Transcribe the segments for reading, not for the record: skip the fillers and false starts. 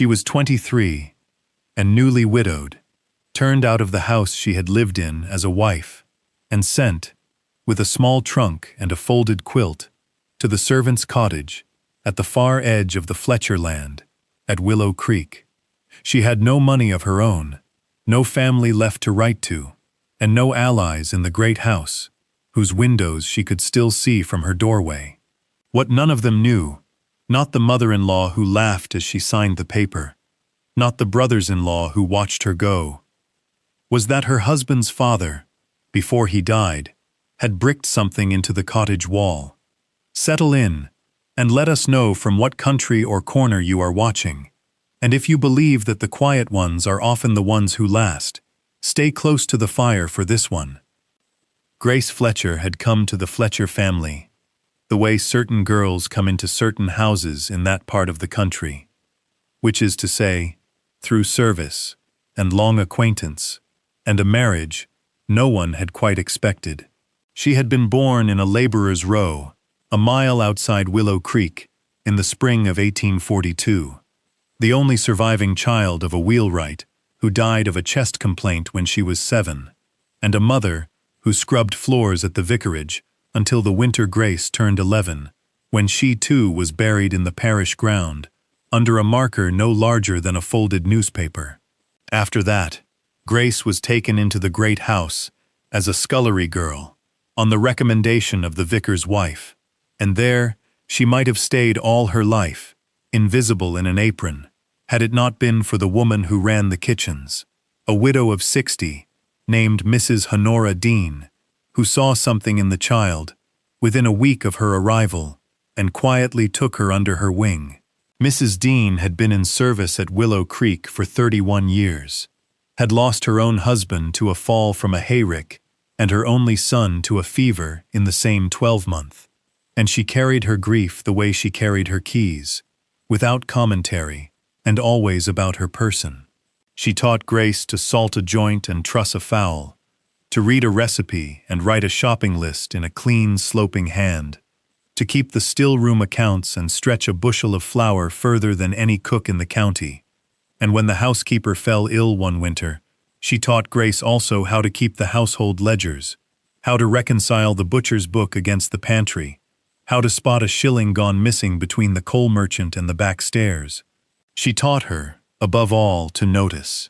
She was 23 and newly widowed, turned out of the house she had lived in as a wife, and sent, with a small trunk and a folded quilt, to the servant's cottage at the far edge of the Fletcher land, at Willow Creek. She had no money of her own, no family left to write to, and no allies in the great house, whose windows she could still see from her doorway. What none of them knew, not the mother-in-law who laughed as she signed the paper, not the brothers-in-law who watched her go, was that her husband's father, before he died, had bricked something into the cottage wall. Settle in, and let us know from what country or corner you are watching. And if you believe that the quiet ones are often the ones who last, stay close to the fire for this one. Grace Fletcher had come to the Fletcher family, the way certain girls come into certain houses in that part of the country, which is to say, through service, and long acquaintance, and a marriage no one had quite expected. She had been born in a laborer's row, a mile outside Willow Creek, in the spring of 1842, the only surviving child of a wheelwright who died of a chest complaint when she was 7, and a mother who scrubbed floors at the vicarage until the winter Grace turned 11, when she too was buried in the parish ground, under a marker no larger than a folded newspaper. After that, Grace was taken into the great house as a scullery girl, on the recommendation of the vicar's wife, and there she might have stayed all her life, invisible in an apron, had it not been for the woman who ran the kitchens, a widow of 60, named Mrs. Honora Dean, who saw something in the child within a week of her arrival and quietly took her under her wing. Mrs. Dean had been in service at Willow Creek for 31 years, had lost her own husband to a fall from a hayrick and her only son to a fever in the same 12-month, and she carried her grief the way she carried her keys, without commentary, and always about her person. She taught Grace to salt a joint and truss a fowl, to read a recipe and write a shopping list in a clean, sloping hand, to keep the still-room accounts and stretch a bushel of flour further than any cook in the county. And when the housekeeper fell ill one winter, she taught Grace also how to keep the household ledgers, how to reconcile the butcher's book against the pantry, how to spot a shilling gone missing between the coal merchant and the back stairs. She taught her, above all, to notice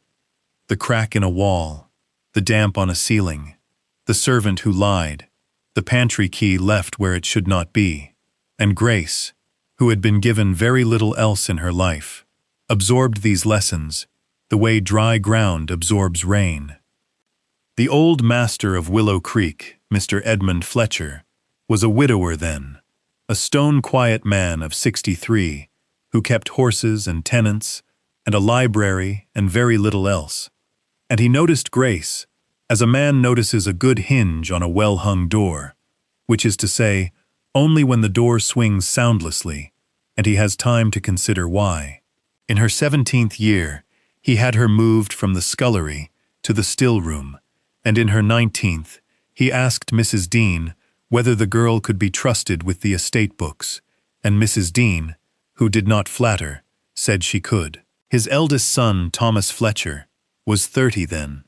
the crack in a wall, the damp on a ceiling, the servant who lied, the pantry key left where it should not be, and Grace, who had been given very little else in her life, absorbed these lessons the way dry ground absorbs rain. The old master of Willow Creek, Mr. Edmund Fletcher, was a widower then, a stone-quiet man of 63, who kept horses and tenants, and a library and very little else. And he noticed Grace, as a man notices a good hinge on a well-hung door, which is to say, only when the door swings soundlessly, and he has time to consider why. In her 17th year, he had her moved from the scullery to the still-room, and in her 19th, he asked Mrs. Dean whether the girl could be trusted with the estate books, and Mrs. Dean, who did not flatter, said she could. His eldest son, Thomas Fletcher, was 30 then,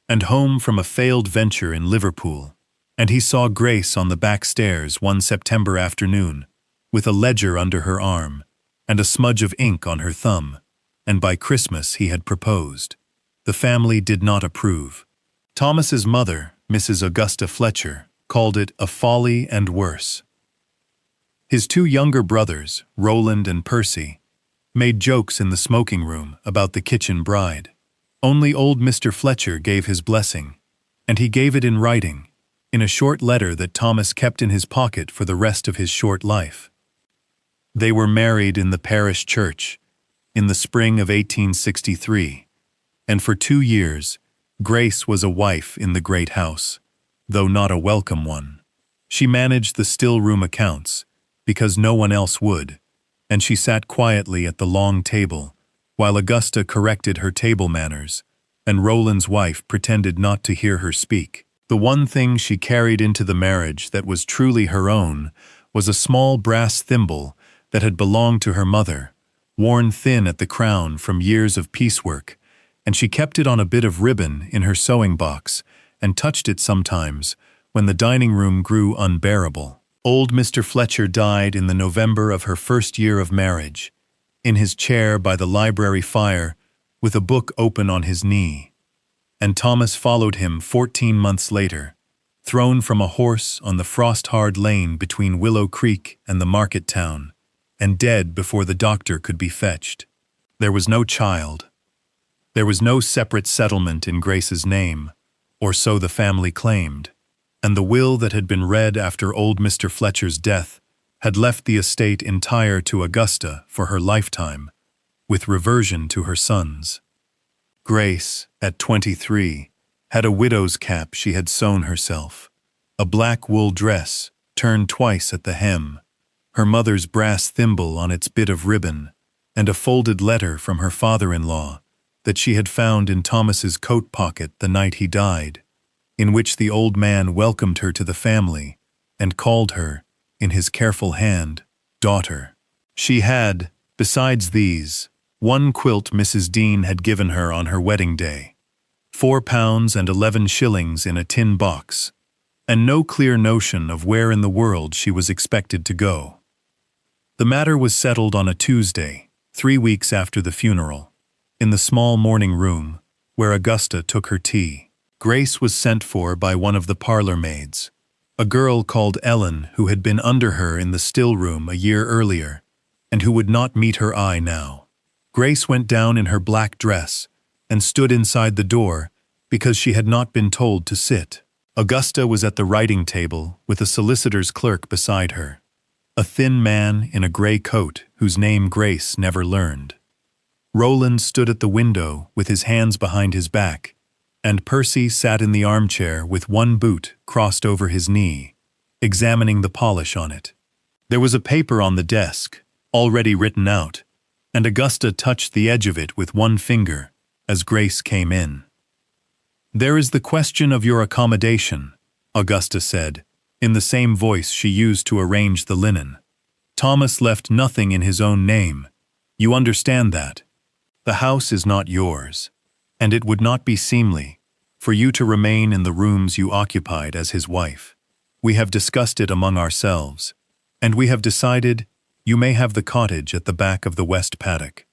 and home from a failed venture in Liverpool, and he saw Grace on the back stairs one September afternoon, with a ledger under her arm, and a smudge of ink on her thumb, and by Christmas he had proposed. The family did not approve. Thomas's mother, Mrs. Augusta Fletcher, called it a folly and worse. His 2 younger brothers, Roland and Percy, made jokes in the smoking room about the kitchen bride. Only old Mr. Fletcher gave his blessing, and he gave it in writing, in a short letter that Thomas kept in his pocket for the rest of his short life. They were married in the parish church in the spring of 1863, and for 2 years Grace was a wife in the great house, though not a welcome one. She managed the still-room accounts, because no one else would, and she sat quietly at the long table, while Augusta corrected her table manners, and Roland's wife pretended not to hear her speak. The one thing she carried into the marriage that was truly her own was a small brass thimble that had belonged to her mother, worn thin at the crown from years of piecework, and she kept it on a bit of ribbon in her sewing box and touched it sometimes when the dining room grew unbearable. Old Mr. Fletcher died in the November of her first year of marriage, in his chair by the library fire with a book open on his knee. And Thomas followed him 14 months later, thrown from a horse on the frost-hard lane between Willow Creek and the market town, and dead before the doctor could be fetched. There was no child. There was no separate settlement in Grace's name, or so the family claimed, and the will that had been read after old Mr. Fletcher's death had left the estate entire to Augusta for her lifetime, with reversion to her sons. Grace, at 23, had a widow's cap she had sewn herself, a black wool dress turned twice at the hem, her mother's brass thimble on its bit of ribbon, and a folded letter from her father-in-law that she had found in Thomas's coat pocket the night he died, in which the old man welcomed her to the family and called her, in his careful hand, daughter. She had, besides these, one quilt Mrs. Dean had given her on her wedding day, £4 and 11 shillings in a tin box, and no clear notion of where in the world she was expected to go. The matter was settled on a Tuesday, 3 weeks after the funeral, in the small morning room where Augusta took her tea. Grace was sent for by one of the parlor maids, a girl called Ellen who had been under her in the still room a year earlier, and who would not meet her eye now. Grace went down in her black dress and stood inside the door because she had not been told to sit. Augusta was at the writing table with a solicitor's clerk beside her, a thin man in a gray coat whose name Grace never learned. Roland stood at the window with his hands behind his back, and Percy sat in the armchair with one boot crossed over his knee, examining the polish on it. There was a paper on the desk, already written out, and Augusta touched the edge of it with one finger as Grace came in. "There is the question of your accommodation," Augusta said, in the same voice she used to arrange the linen. "Thomas left nothing in his own name. You understand that. The house is not yours, and it would not be seemly for you to remain in the rooms you occupied as his wife. We have discussed it among ourselves, and we have decided you may have the cottage at the back of the west paddock.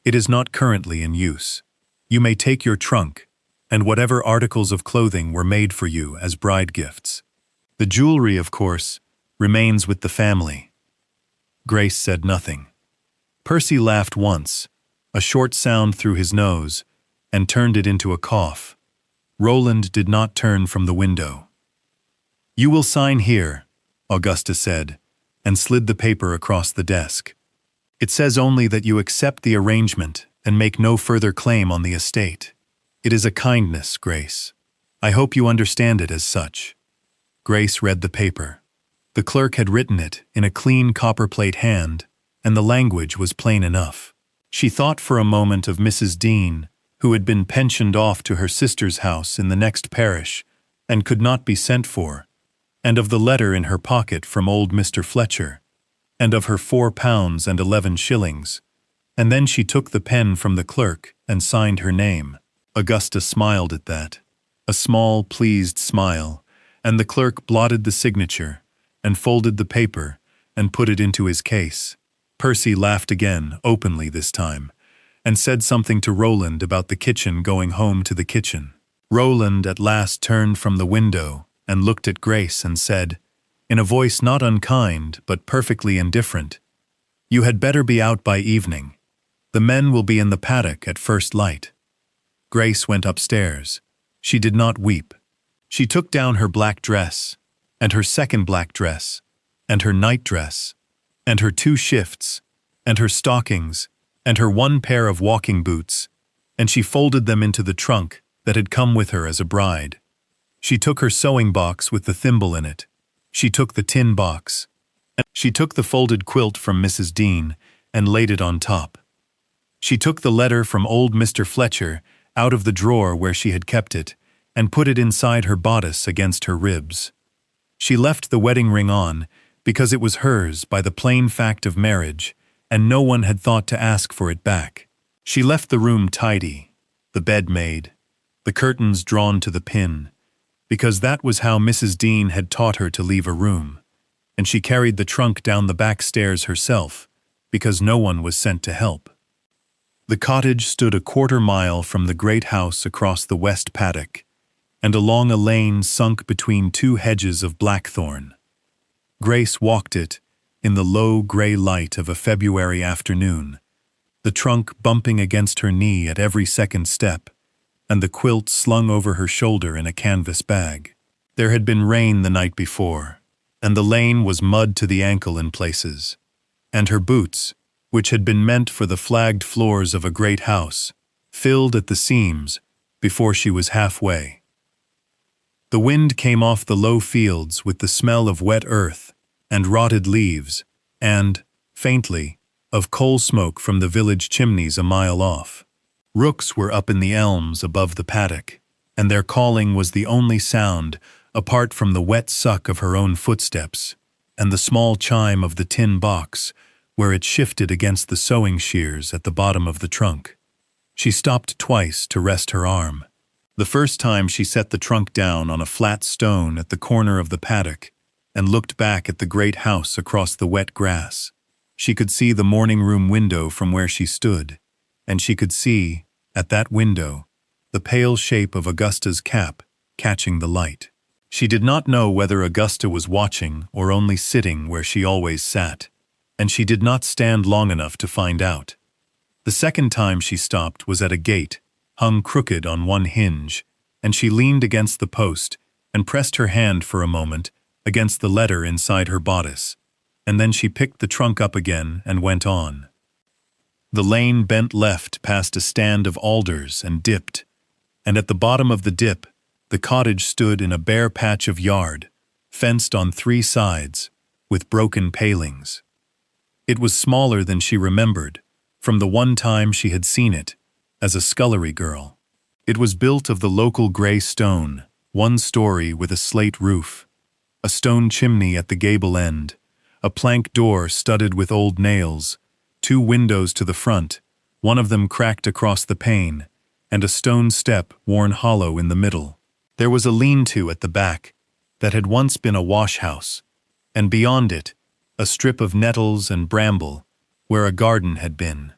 It is not currently in use. You may take your trunk, and whatever articles of clothing were made for you as bride gifts. The jewelry, of course, remains with the family." Grace said nothing. Percy laughed once, a short sound through his nose, and turned it into a cough. Roland did not turn from the window. "You will sign here," Augusta said, and slid the paper across the desk. "It says only that you accept the arrangement and make no further claim on the estate. It is a kindness, Grace. I hope you understand it as such." Grace read the paper. The clerk had written it in a clean copperplate hand, and the language was plain enough. She thought for a moment of Mrs. Dean, who had been pensioned off to her sister's house in the next parish and could not be sent for, and of the letter in her pocket from old Mr. Fletcher, and of her £4 and 11 shillings, and then she took the pen from the clerk and signed her name. Augusta smiled at that, a small, pleased smile, and the clerk blotted the signature and folded the paper and put it into his case. Percy laughed again, openly this time, and said something to Roland about the kitchen going home to the kitchen. Roland at last turned from the window and looked at Grace and said, in a voice not unkind but perfectly indifferent, "You had better be out by evening. The men will be in the paddock at first light." Grace went upstairs. She did not weep. She took down her black dress, and her second black dress, and her night dress, and her 2 shifts, and her stockings, and her 1 pair of walking boots, and she folded them into the trunk that had come with her as a bride. She took her sewing box with the thimble in it. She took the tin box. She took the folded quilt from Mrs. Dean and laid it on top. She took the letter from old Mr. Fletcher out of the drawer where she had kept it and put it inside her bodice against her ribs. She left the wedding ring on because it was hers by the plain fact of marriage, and no one had thought to ask for it back. She left the room tidy, the bed made, the curtains drawn to the pin, because that was how Mrs. Dean had taught her to leave a room, and she carried the trunk down the back stairs herself, because no one was sent to help. The cottage stood a quarter-mile from the great house across the west paddock, and along a lane sunk between two hedges of blackthorn. Grace walked it in the low gray light of a February afternoon, the trunk bumping against her knee at every second step, and the quilt slung over her shoulder in a canvas bag. There had been rain the night before, and the lane was mud to the ankle in places, and her boots, which had been meant for the flagged floors of a great house, filled at the seams before she was halfway. The wind came off the low fields with the smell of wet earth and rotted leaves, and, faintly, of coal smoke from the village chimneys a mile off. Rooks were up in the elms above the paddock, and their calling was the only sound apart from the wet suck of her own footsteps and the small chime of the tin box where it shifted against the sewing shears at the bottom of the trunk. She stopped twice to rest her arm. The first time she set the trunk down on a flat stone at the corner of the paddock and looked back at the great house across the wet grass. She could see the morning room window from where she stood, and she could see, at that window, the pale shape of Augusta's cap catching the light. She did not know whether Augusta was watching or only sitting where she always sat, and she did not stand long enough to find out. The second time she stopped was at a gate, hung crooked on one hinge, and she leaned against the post and pressed her hand for a moment against the letter inside her bodice, and then she picked the trunk up again and went on. The lane bent left past a stand of alders and dipped, and at the bottom of the dip, the cottage stood in a bare patch of yard, fenced on three sides, with broken palings. It was smaller than she remembered, from the one time she had seen it, as a scullery girl. It was built of the local gray stone, one story with a slate roof, a stone chimney at the gable end, a plank door studded with old nails, two windows to the front, one of them cracked across the pane, and a stone step worn hollow in the middle. There was a lean-to at the back that had once been a wash-house, and beyond it, a strip of nettles and bramble where a garden had been.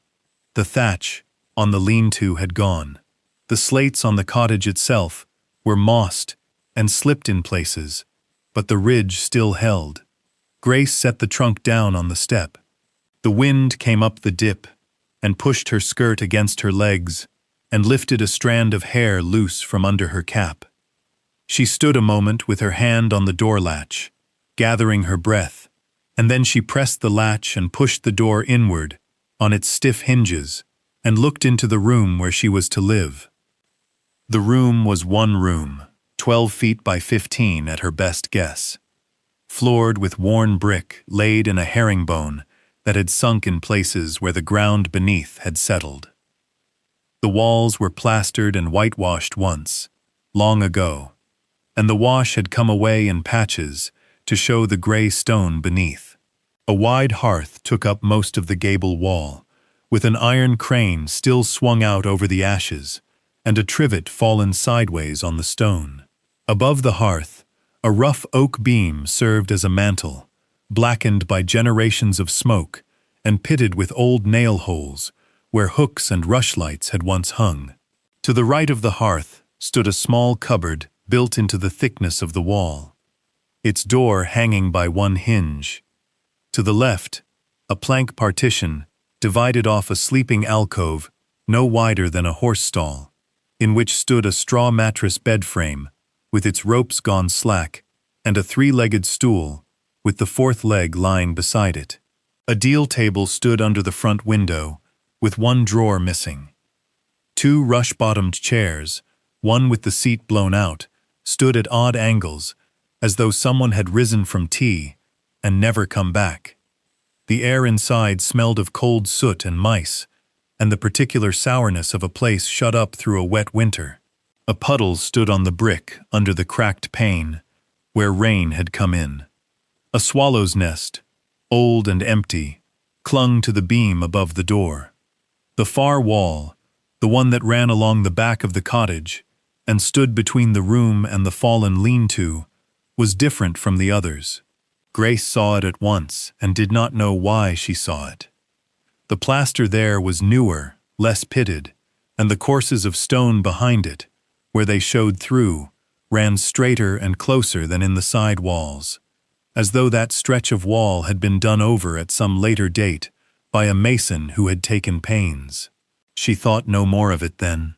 The thatch on the lean-to had gone. The slates on the cottage itself were mossed and slipped in places, but the ridge still held. Grace set the trunk down on the step. The wind came up the dip and pushed her skirt against her legs and lifted a strand of hair loose from under her cap. She stood a moment with her hand on the door latch, gathering her breath, and then she pressed the latch and pushed the door inward on its stiff hinges and looked into the room where she was to live. The room was one room, 12 feet by 15 at her best guess, floored with worn brick laid in a herringbone that had sunk in places where the ground beneath had settled. The walls were plastered and whitewashed once, long ago, and the wash had come away in patches to show the gray stone beneath. A wide hearth took up most of the gable wall, with an iron crane still swung out over the ashes, and a trivet fallen sideways on the stone. Above the hearth, a rough oak beam served as a mantel, blackened by generations of smoke and pitted with old nail holes where hooks and rushlights had once hung. To the right of the hearth stood a small cupboard built into the thickness of the wall, its door hanging by one hinge. To the left, a plank partition divided off a sleeping alcove no wider than a horse stall, in which stood a straw mattress bed frame with its ropes gone slack, and a three-legged stool with the fourth leg lying beside it. A deal table stood under the front window, with one drawer missing. Two rush-bottomed chairs, one with the seat blown out, stood at odd angles, as though someone had risen from tea and never come back. The air inside smelled of cold soot and mice, and the particular sourness of a place shut up through a wet winter. A puddle stood on the brick under the cracked pane, where rain had come in. A swallow's nest, old and empty, clung to the beam above the door. The far wall, the one that ran along the back of the cottage and stood between the room and the fallen lean-to, was different from the others. Grace saw it at once and did not know why she saw it. The plaster there was newer, less pitted, and the courses of stone behind it, where they showed through, ran straighter and closer than in the side walls, as though that stretch of wall had been done over at some later date by a mason who had taken pains. She thought no more of it then.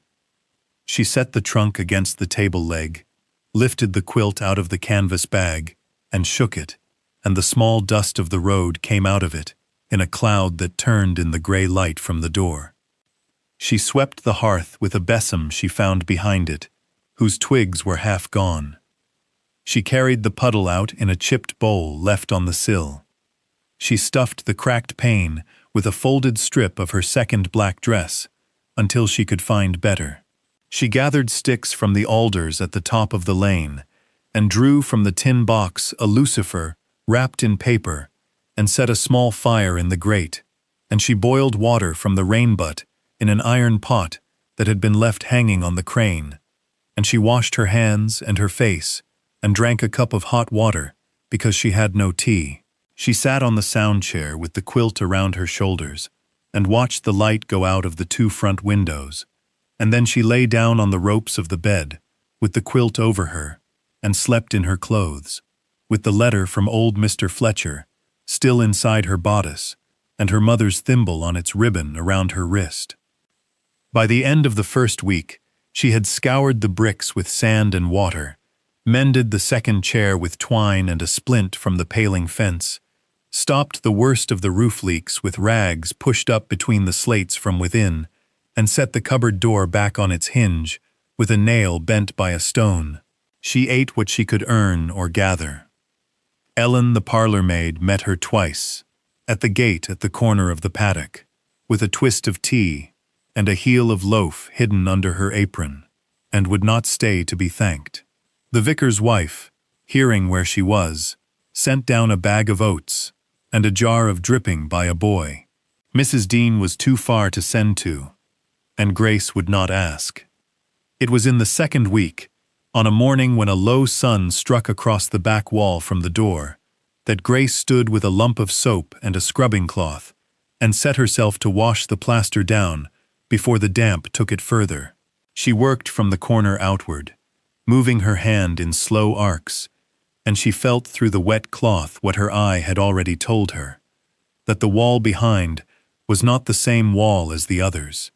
She set the trunk against the table leg, lifted the quilt out of the canvas bag, and shook it, and the small dust of the road came out of it, in a cloud that turned in the gray light from the door. She swept the hearth with a besom she found behind it, whose twigs were half gone. She carried the puddle out in a chipped bowl left on the sill. She stuffed the cracked pane with a folded strip of her second black dress until she could find better. She gathered sticks from the alders at the top of the lane and drew from the tin box a lucifer wrapped in paper and set a small fire in the grate, and she boiled water from the rain butt in an iron pot that had been left hanging on the crane, and she washed her hands and her face and drank a cup of hot water because she had no tea. She sat on the sound chair with the quilt around her shoulders and watched the light go out of the 2 front windows, and then she lay down on the ropes of the bed with the quilt over her and slept in her clothes, with the letter from old Mr. Fletcher still inside her bodice and her mother's thimble on its ribbon around her wrist. By the end of the first week, she had scoured the bricks with sand and water, mended the second chair with twine and a splint from the paling fence, stopped the worst of the roof leaks with rags pushed up between the slates from within, and set the cupboard door back on its hinge with a nail bent by a stone. She ate what she could earn or gather. Ellen, the parlor maid, met her twice, at the gate at the corner of the paddock, with a twist of tea and a heel of loaf hidden under her apron, and would not stay to be thanked. The vicar's wife, hearing where she was, sent down a bag of oats and a jar of dripping by a boy. Mrs. Dean was too far to send to, and Grace would not ask. It was in the second week, on a morning when a low sun struck across the back wall from the door, that Grace stood with a lump of soap and a scrubbing cloth, and set herself to wash the plaster down before the damp took it further. She worked from the corner outward, moving her hand in slow arcs, and she felt through the wet cloth what her eye had already told her, that the wall behind was not the same wall as the others.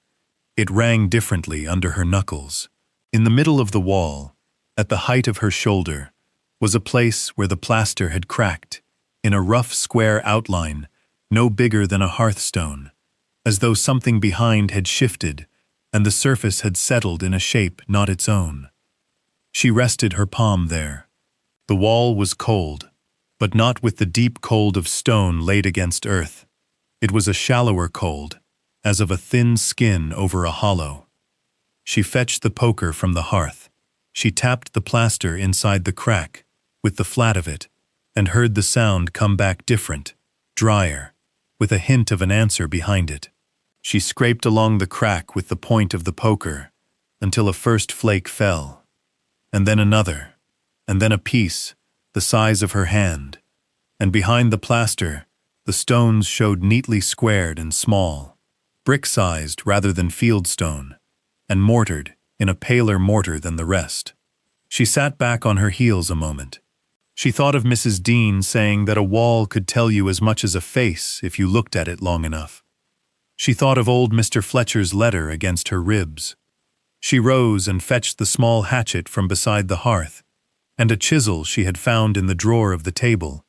It rang differently under her knuckles. In the middle of the wall, at the height of her shoulder, was a place where the plaster had cracked, in a rough square outline, no bigger than a hearthstone, as though something behind had shifted and the surface had settled in a shape not its own. She rested her palm there. The wall was cold, but not with the deep cold of stone laid against earth. It was a shallower cold, as of a thin skin over a hollow. She fetched the poker from the hearth. She tapped the plaster inside the crack with the flat of it, and heard the sound come back different, drier, with a hint of an answer behind it. She scraped along the crack with the point of the poker until a first flake fell, and then another, and then a piece, the size of her hand, and behind the plaster, the stones showed neatly squared and small, brick-sized rather than fieldstone, and mortared in a paler mortar than the rest. She sat back on her heels a moment. She thought of Mrs. Dean saying that a wall could tell you as much as a face if you looked at it long enough. She thought of old Mr. Fletcher's letter against her ribs. She rose and fetched the small hatchet from beside the hearth, and a chisel she had found in the drawer of the table,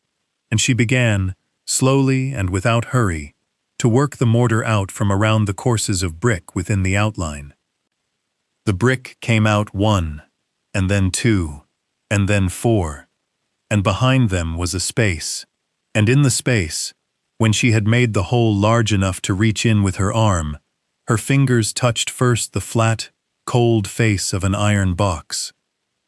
and she began, slowly and without hurry, to work the mortar out from around the courses of brick within the outline. The brick came out 1, and then 2, and then 4, and behind them was a space, and in the space, when she had made the hole large enough to reach in with her arm, her fingers touched first the flat, cold face of an iron box,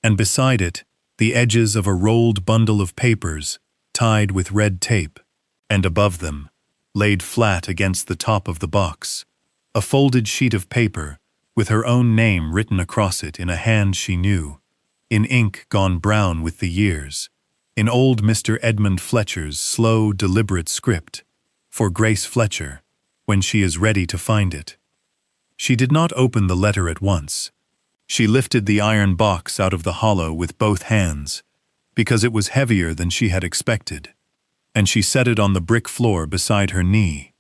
and beside it, the edges of a rolled bundle of papers tied with red tape, and above them, laid flat against the top of the box, a folded sheet of paper with her own name written across it in a hand she knew, in ink gone brown with the years, in old Mr. Edmund Fletcher's slow, deliberate script, for Grace Fletcher, when she is ready to find it. She did not open the letter at once. She lifted the iron box out of the hollow with both hands, because it was heavier than she had expected, and she set it on the brick floor beside her knee,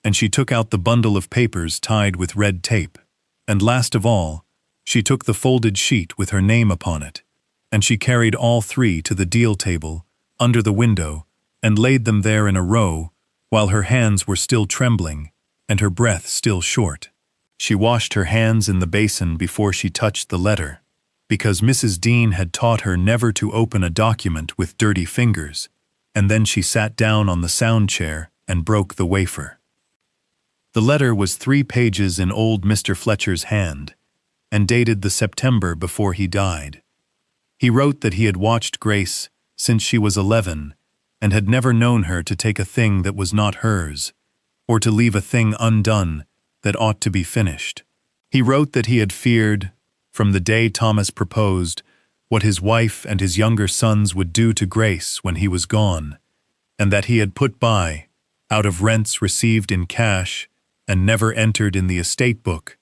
and she took out the bundle of papers tied with red tape, and last of all, she took the folded sheet with her name upon it, and she carried all three to the deal table, under the window, and laid them there in a row, while her hands were still trembling, and her breath still short. She washed her hands in the basin before she touched the letter, because Mrs. Dean had taught her never to open a document with dirty fingers, and then she sat down on the sound chair and broke the wafer. The letter was 3 pages in old Mr. Fletcher's hand, and dated the September before he died. He wrote that he had watched Grace since she was 11, and had never known her to take a thing that was not hers, or to leave a thing undone that ought to be finished. He wrote that he had feared, from the day Thomas proposed, what his wife and his younger sons would do to Grace when he was gone, and that he had put by, out of rents received in cash and never entered in the estate book,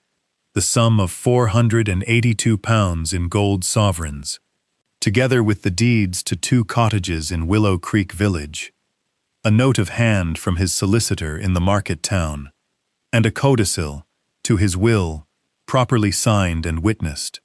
the sum of £482 in gold sovereigns, together with the deeds to 2 cottages in Willow Creek Village, a note of hand from his solicitor in the market town, and a codicil to his will, properly signed and witnessed,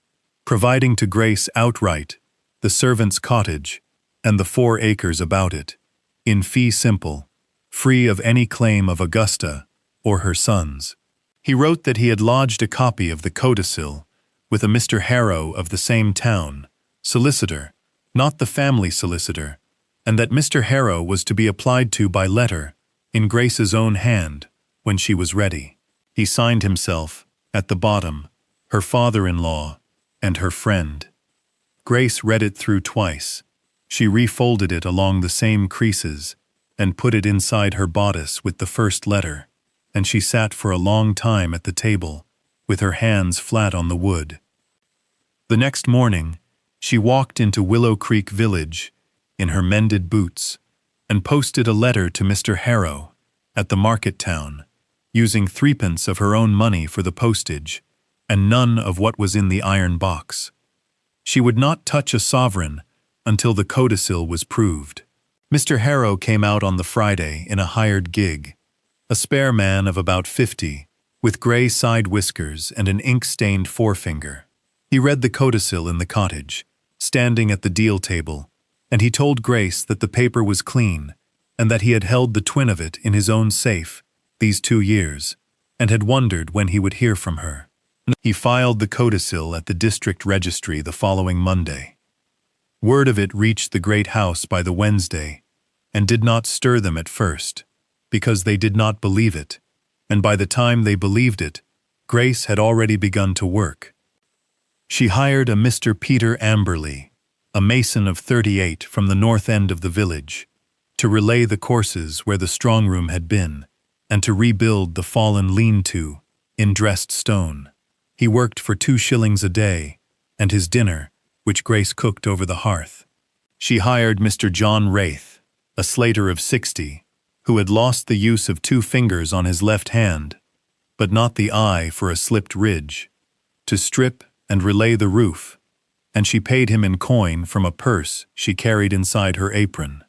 providing to Grace outright the servant's cottage and the 4 acres about it, in fee simple, free of any claim of Augusta or her sons. He wrote that he had lodged a copy of the codicil with a Mr. Harrow of the same town, solicitor, not the family solicitor, and that Mr. Harrow was to be applied to by letter, in Grace's own hand, when she was ready. He signed himself, at the bottom, her father-in-law and her friend. Grace read it through twice. She refolded it along the same creases and put it inside her bodice with the first letter, and she sat for a long time at the table, with her hands flat on the wood. The next morning, she walked into Willow Creek Village in her mended boots and posted a letter to Mr. Harrow at the market town, using 3d of her own money for the postage and none of what was in the iron box. She would not touch a sovereign until the codicil was proved. Mr. Harrow came out on the Friday in a hired gig, a spare man of about 50, with gray side whiskers and an ink-stained forefinger. He read the codicil in the cottage, standing at the deal table, and he told Grace that the paper was clean, and that he had held the twin of it in his own safe these 2 years, and had wondered when he would hear from her. He filed the codicil at the district registry the following Monday. Word of it reached the great house by the Wednesday, and did not stir them at first, because they did not believe it, and by the time they believed it, Grace had already begun to work. She hired a Mr. Peter Amberley, a mason of 38 from the north end of the village, to relay the courses where the strong room had been, and to rebuild the fallen lean-to in dressed stone. He worked for 2 shillings a day, and his dinner, which Grace cooked over the hearth. She hired Mr. John Wraith, a slater of 60, who had lost the use of 2 fingers on his left hand, but not the eye for a slipped ridge, to strip and relay the roof, and she paid him in coin from a purse she carried inside her apron.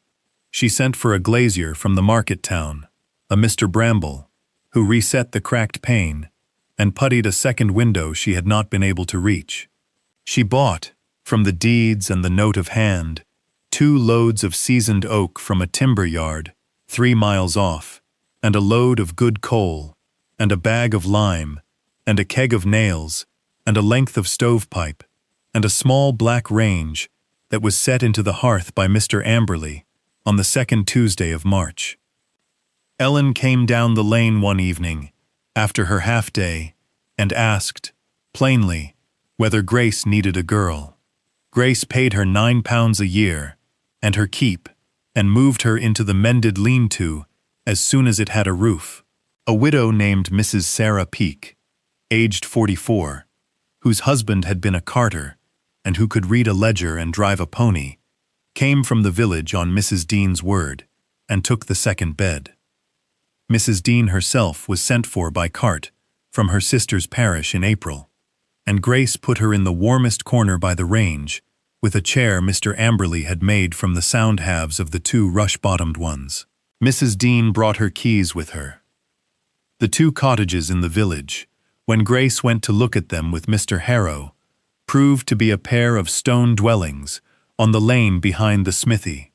She sent for a glazier from the market town, a Mr. Bramble, who reset the cracked pane and puttied a second window she had not been able to reach. She bought, from the deeds and the note of hand, 2 loads of seasoned oak from a timber yard 3 miles off, and a load of good coal, and a bag of lime, and a keg of nails, and a length of stovepipe, and a small black range that was set into the hearth by Mr. Amberley on the 2nd Tuesday of March. Ellen came down the lane one evening, after her half-day, and asked, plainly, whether Grace needed a girl. Grace paid her £9 a year, and her keep, and moved her into the mended lean-to as soon as it had a roof. A widow named Mrs. Sarah Peake, aged 44, whose husband had been a carter and who could read a ledger and drive a pony, came from the village on Mrs. Dean's word and took the second bed. Mrs. Dean herself was sent for by cart from her sister's parish in April, and Grace put her in the warmest corner by the range, with a chair Mr. Amberley had made from the sound halves of the two rush-bottomed ones. Mrs. Dean brought her keys with her. The two cottages in the village, when Grace went to look at them with Mr. Harrow, proved to be a pair of stone dwellings on the lane behind the smithy,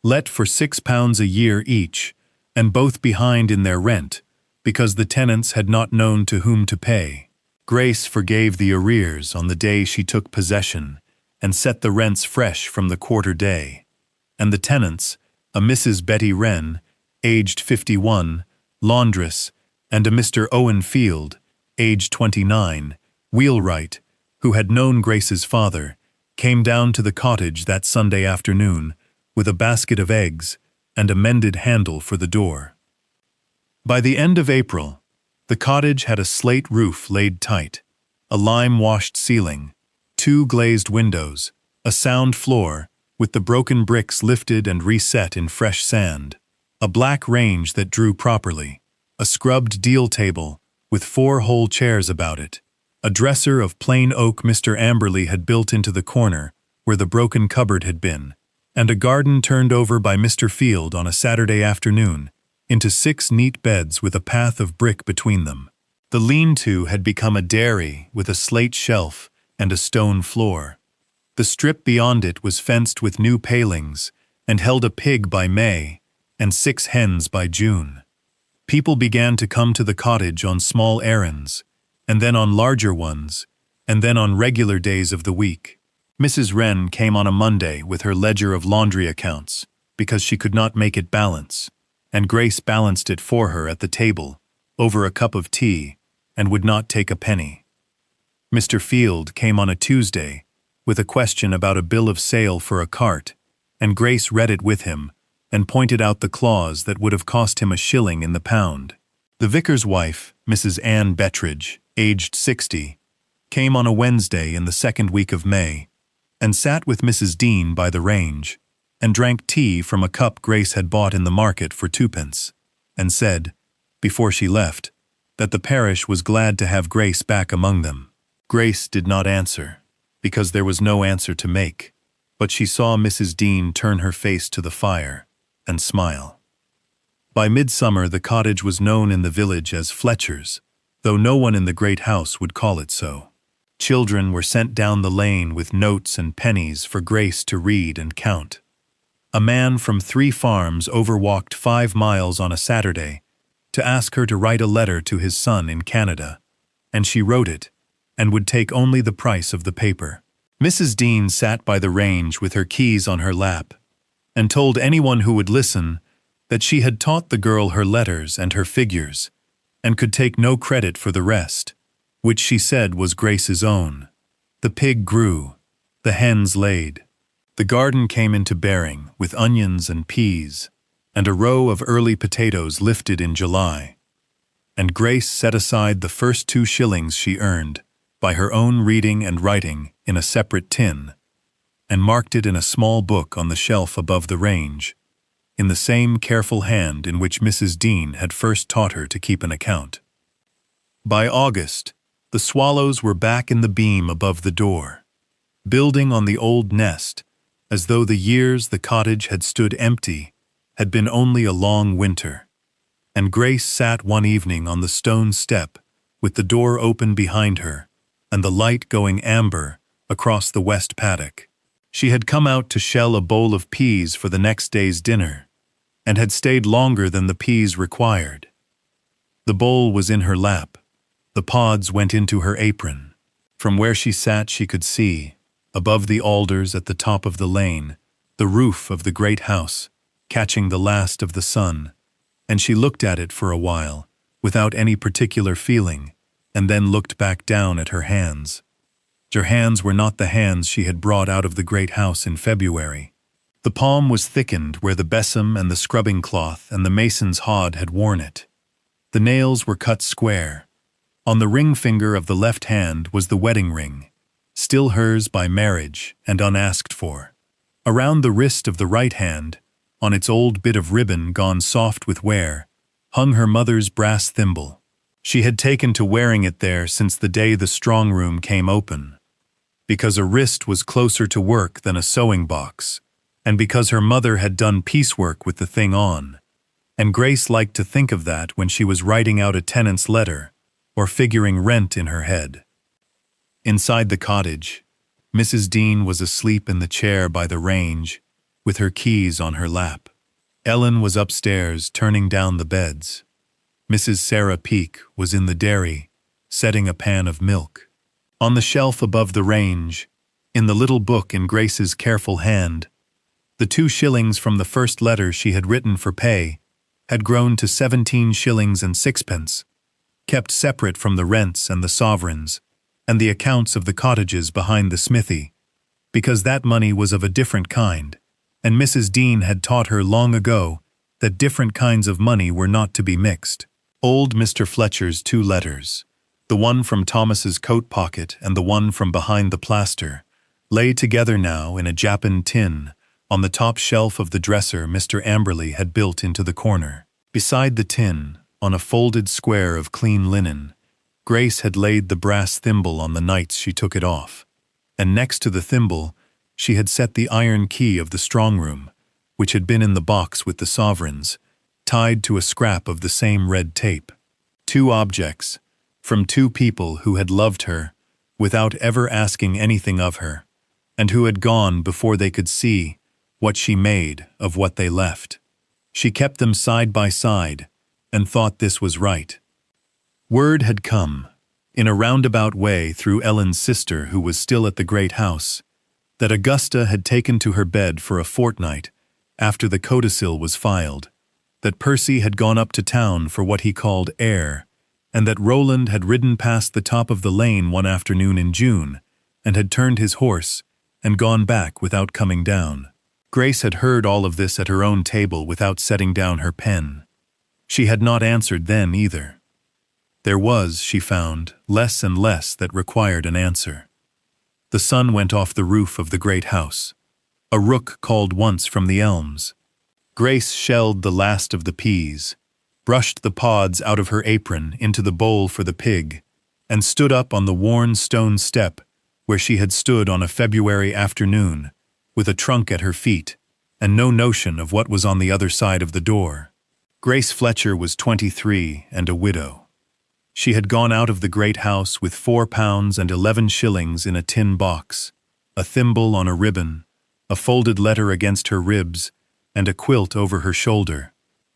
let for £6 a year each, and both behind in their rent, because the tenants had not known to whom to pay. Grace forgave the arrears on the day she took possession, and set the rents fresh from the quarter day, and the tenants, a Mrs. Betty Wren, aged 51, laundress, and a Mr. Owen Field, aged 29, wheelwright, who had known Grace's father, came down to the cottage that Sunday afternoon with a basket of eggs and a mended handle for the door. By the end of April, the cottage had a slate roof laid tight, a lime-washed ceiling, 2 glazed windows, a sound floor, with the broken bricks lifted and reset in fresh sand, a black range that drew properly, a scrubbed deal table with 4 whole chairs about it, a dresser of plain oak Mr. Amberley had built into the corner where the broken cupboard had been, and a garden turned over by Mr. Field on a Saturday afternoon into 6 neat beds with a path of brick between them. The lean-to had become a dairy with a slate shelf and a stone floor. The strip beyond it was fenced with new palings and held a pig by May and 6 hens by June. People began to come to the cottage on small errands, and then on larger ones, and then on regular days of the week. Mrs. Wren came on a Monday with her ledger of laundry accounts, because she could not make it balance, and Grace balanced it for her at the table, over a cup of tea, and would not take a penny. Mr. Field came on a Tuesday, with a question about a bill of sale for a cart, and Grace read it with him, and pointed out the clause that would have cost him a shilling in the pound. The vicar's wife, Mrs. Ann Bettridge, aged 60, came on a Wednesday in the second week of May, and sat with Mrs. Dean by the range, and drank tea from a cup Grace had bought in the market for 2d, and said, before she left, that the parish was glad to have Grace back among them. Grace did not answer, because there was no answer to make, but she saw Mrs. Dean turn her face to the fire and smile. By midsummer the cottage was known in the village as Fletcher's, though no one in the great house would call it so. Children were sent down the lane with notes and pennies for Grace to read and count. A man from 3 farms overwalked 5 miles on a Saturday to ask her to write a letter to his son in Canada, and she wrote it, and would take only the price of the paper. Mrs. Dean sat by the range with her keys on her lap, and told anyone who would listen that she had taught the girl her letters and her figures, and could take no credit for the rest, which she said was Grace's own. The pig grew, the hens laid. The garden came into bearing with onions and peas, and a row of early potatoes lifted in July. And Grace set aside the first 2 shillings she earned by her own reading and writing in a separate tin, and marked it in a small book on the shelf above the range, in the same careful hand in which Mrs. Dean had first taught her to keep an account. By August, the swallows were back in the beam above the door, building on the old nest, as though the years the cottage had stood empty had been only a long winter. And Grace sat one evening on the stone step, with the door open behind her, and the light going amber across the west paddock. She had come out to shell a bowl of peas for the next day's dinner, and had stayed longer than the peas required. The bowl was in her lap. The pods went into her apron. From where she sat she could see, above the alders at the top of the lane, the roof of the great house, catching the last of the sun, and she looked at it for a while, without any particular feeling, and then looked back down at her hands. Her hands were not the hands she had brought out of the great house in February. The palm was thickened where the besom and the scrubbing cloth and the mason's hod had worn it. The nails were cut square. On the ring finger of the left hand was the wedding ring, still hers by marriage and unasked for. Around the wrist of the right hand, on its old bit of ribbon gone soft with wear, hung her mother's brass thimble. She had taken to wearing it there since the day the strong room came open, because a wrist was closer to work than a sewing box, and because her mother had done piecework with the thing on, and Grace liked to think of that when she was writing out a tenant's letter or figuring rent in her head. Inside the cottage, Mrs. Dean was asleep in the chair by the range, with her keys on her lap. Ellen was upstairs turning down the beds. Mrs. Sarah Peake was in the dairy, setting a pan of milk. On the shelf above the range, in the little book in Grace's careful hand, the 2 shillings from the first letter she had written for pay had grown to 17 shillings and 6pence, kept separate from the rents and the sovereigns, and the accounts of the cottages behind the smithy, because that money was of a different kind, and Mrs. Dean had taught her long ago that different kinds of money were not to be mixed. Old Mr. Fletcher's 2 letters, the one from Thomas's coat pocket and the one from behind the plaster, lay together now in a japanned tin on the top shelf of the dresser Mr. Amberley had built into the corner. Beside the tin, on a folded square of clean linen, Grace had laid the brass thimble on the nights she took it off, and next to the thimble she had set the iron key of the strong room, which had been in the box with the sovereigns, tied to a scrap of the same red tape. 2 objects, from 2 people who had loved her, without ever asking anything of her, and who had gone before they could see what she made of what they left. She kept them side by side, and thought this was right. Word had come, in a roundabout way through Ellen's sister who was still at the great house, that Augusta had taken to her bed for a fortnight after the codicil was filed, that Percy had gone up to town for what he called air, and that Roland had ridden past the top of the lane one afternoon in June, and had turned his horse and gone back without coming down. Grace had heard all of this at her own table without setting down her pen. She had not answered then either. There was, she found, less and less that required an answer. The sun went off the roof of the great house. A rook called once from the elms. Grace shelled the last of the peas, brushed the pods out of her apron into the bowl for the pig, and stood up on the worn stone step where she had stood on a February afternoon, with a trunk at her feet, and no notion of what was on the other side of the door. Grace Fletcher was 23 and a widow. She had gone out of the great house with £4 and 11 shillings in a tin box, a thimble on a ribbon, a folded letter against her ribs, and a quilt over her shoulder,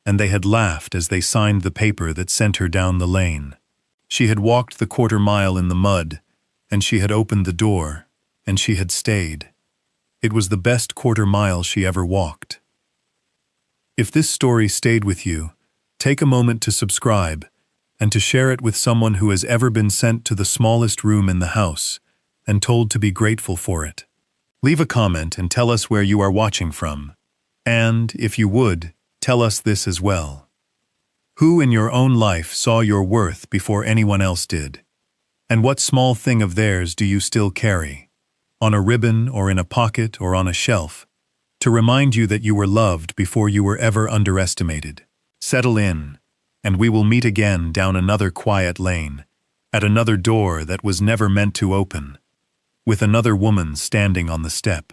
and they had laughed as they signed the paper that sent her down the lane. She had walked the 1/4 mile in the mud, and she had opened the door, and she had stayed. It was the best 1/4 mile she ever walked. If this story stayed with you, take a moment to subscribe and to share it with someone who has ever been sent to the smallest room in the house and told to be grateful for it. Leave a comment and tell us where you are watching from. And, if you would, tell us this as well. Who in your own life saw your worth before anyone else did? And what small thing of theirs do you still carry, on a ribbon or in a pocket or on a shelf, to remind you that you were loved before you were ever underestimated? Settle in, and we will meet again down another quiet lane, at another door that was never meant to open, with another woman standing on the step.